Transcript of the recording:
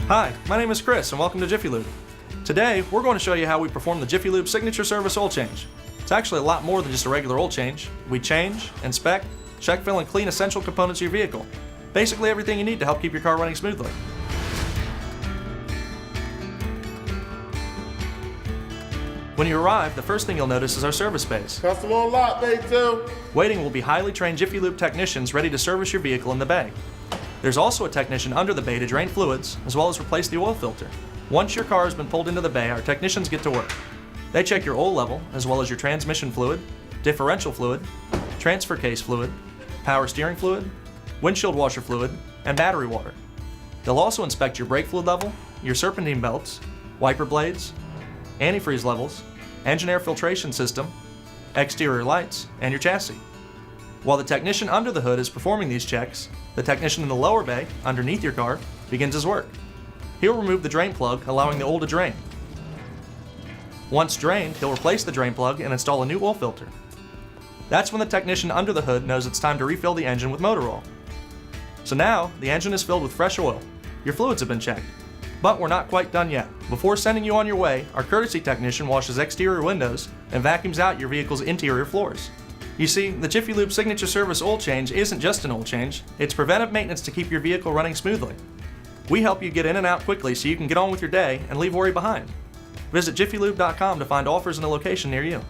Hi, my name is Chris and welcome to Jiffy Lube. Today, we're going to show you how we perform the Jiffy Lube Signature Service Oil Change. It's actually a lot more than just a regular oil change. We change, inspect, check, fill, and clean essential components of your vehicle. Basically everything you need to help keep your car running smoothly. When you arrive, the first thing you'll notice is our service bays. Customer on lot, bay 2. Waiting will be highly trained Jiffy Lube technicians ready to service your vehicle in the bay. There's also a technician under the bay to drain fluids, as well as replace the oil filter. Once your car has been pulled into the bay, our technicians get to work. They check your oil level, as well as your transmission fluid, differential fluid, transfer case fluid, power steering fluid, windshield washer fluid, and battery water. They'll also inspect your brake fluid level, your serpentine belts, wiper blades, antifreeze levels, engine air filtration system, exterior lights, and your chassis. While the technician under the hood is performing these checks, the technician in the lower bay, underneath your car, begins his work. He'll remove the drain plug, allowing the oil to drain. Once drained, he'll replace the drain plug and install a new oil filter. That's when the technician under the hood knows it's time to refill the engine with motor oil. So now, the engine is filled with fresh oil. Your fluids have been checked. But we're not quite done yet. Before sending you on your way, our courtesy technician washes exterior windows and vacuums out your vehicle's interior floors. You see, the Jiffy Lube Signature Service Oil Change isn't just an oil change, it's preventive maintenance to keep your vehicle running smoothly. We help you get in and out quickly so you can get on with your day and leave worry behind. Visit jiffylube.com to find offers in a location near you.